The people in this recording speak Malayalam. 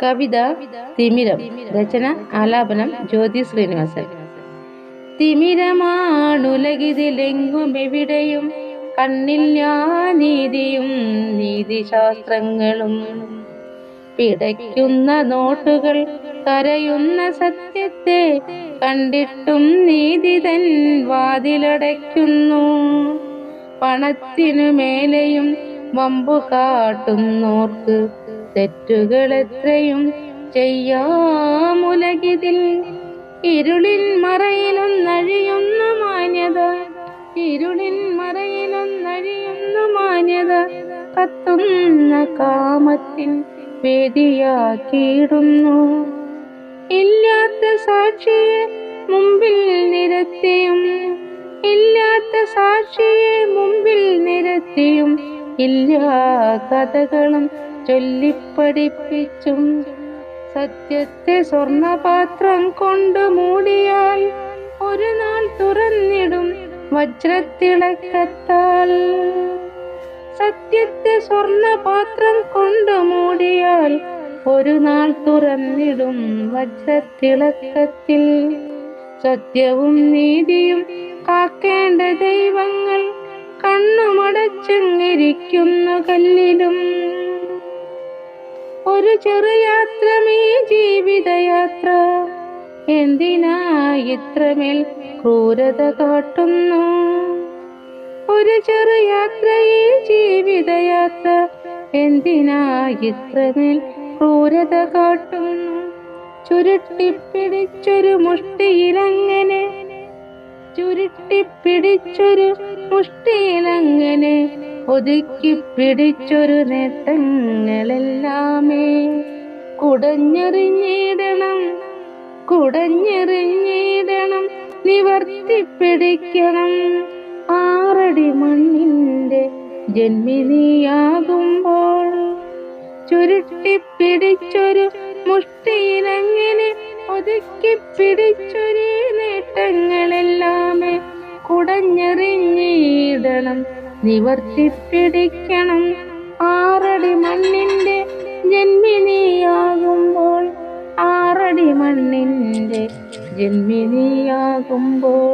കവിത തിമിരം. രചന ആലാപനം ജ്യോതി ശ്രീനിവാസൻ. തിമിരമാണുലകിതിലെങ്ങും എവിടെയും കണ്ണില്ല നീതിയും നീതിശാസ്ത്രങ്ങളും. പിടയ്ക്കുന്ന നോട്ടുകൾ കരയുന്ന സത്യത്തെ കണ്ടിട്ടും നീതി തൻ വാതിലടയ്ക്കുന്നു. പണത്തിനു മേലെയും വമ്പു കാട്ടുന്നോർക്ക് തെറ്റുകൾ എത്രയും ചെയ്യാമുലകിതിൽ. ഇരുളിൻ മറയിലൊന്നഴിയുന്ന മാന്യത, ഇരുളിൻ മറയിലൊന്നഴിയുന്ന മാന്യത കത്തുന്ന കാമത്തിൻ വേദിയാക്കിയിടുന്നു. ഇല്ലാത്ത സാക്ഷിയെ മുമ്പിൽ നിരത്തിയും, ഇല്ലാത്ത സാക്ഷിയെ മുമ്പിൽ നിരത്തിയും, ഇല്ലാ കഥകളും ചൊല്ലിപ്പഠിപ്പിച്ചും, സത്യത്തെ സ്വർണപാത്രം കൊണ്ട് മൂടിയാൽ ഒരു നാൾ തുറന്നിടും വജ്രത്തിളക്കത്താൽ. സത്യത്തെ സ്വർണപാത്രം കൊണ്ട് മൂടിയാൽ ഒരു നാൾ തുറന്നിടും വജ്രത്തിളക്കത്തിൽ. സത്യവും നീതിയും കാക്കേണ്ട ദൈവങ്ങൾ കണ്ണുമടച്ചങ്ങിരിക്കുന്നു കല്ലിലും. ഒരു ചെറുയാത്രമീ ജീവിതയാത്ര, എന്തിനാ ഇത്രമേൽ ക്രൂരത കാട്ടുന്നു? ഒരു ചെറുയാത്ര ഈ ജീവിതയാത്ര, എന്തിനാ ഇത്രമേൽ ക്രൂരത കാട്ടുന്നു? ചുരുട്ടിപ്പിടിച്ചൊരു മുഷ്ടിയിലങ്ങനെ, ചുരുട്ടിപ്പിടിച്ചൊരു മുഷ്ടിയിലങ്ങനെ ഒതുക്കി പിടിച്ചൊരു നേട്ടങ്ങളെല്ലാമേ കുടഞ്ഞെറിഞ്ഞിടണം, കുടഞ്ഞെറിഞ്ഞിടണം, നിവർത്തിപ്പിടിക്കണം. 6 അടി മണ്ണിൻ്റെ ജന്മിനിയാകുമ്പോൾ ചുരുട്ടിപ്പിടിച്ചൊരു മുഷ്ടിയിലങ്ങനെ ഒതുക്കി പിടിച്ചൊരു നേട്ടങ്ങളെല്ലാമേ കുടഞ്ഞെറിഞ്ഞിടണം, നിവർത്തിപ്പിടിക്കണം. 6 അടി മണ്ണിൻ്റെ ജന്മിനിയാകുമ്പോൾ, 6 അടി മണ്ണിൻ്റെ ജന്മിനിയാകുമ്പോൾ.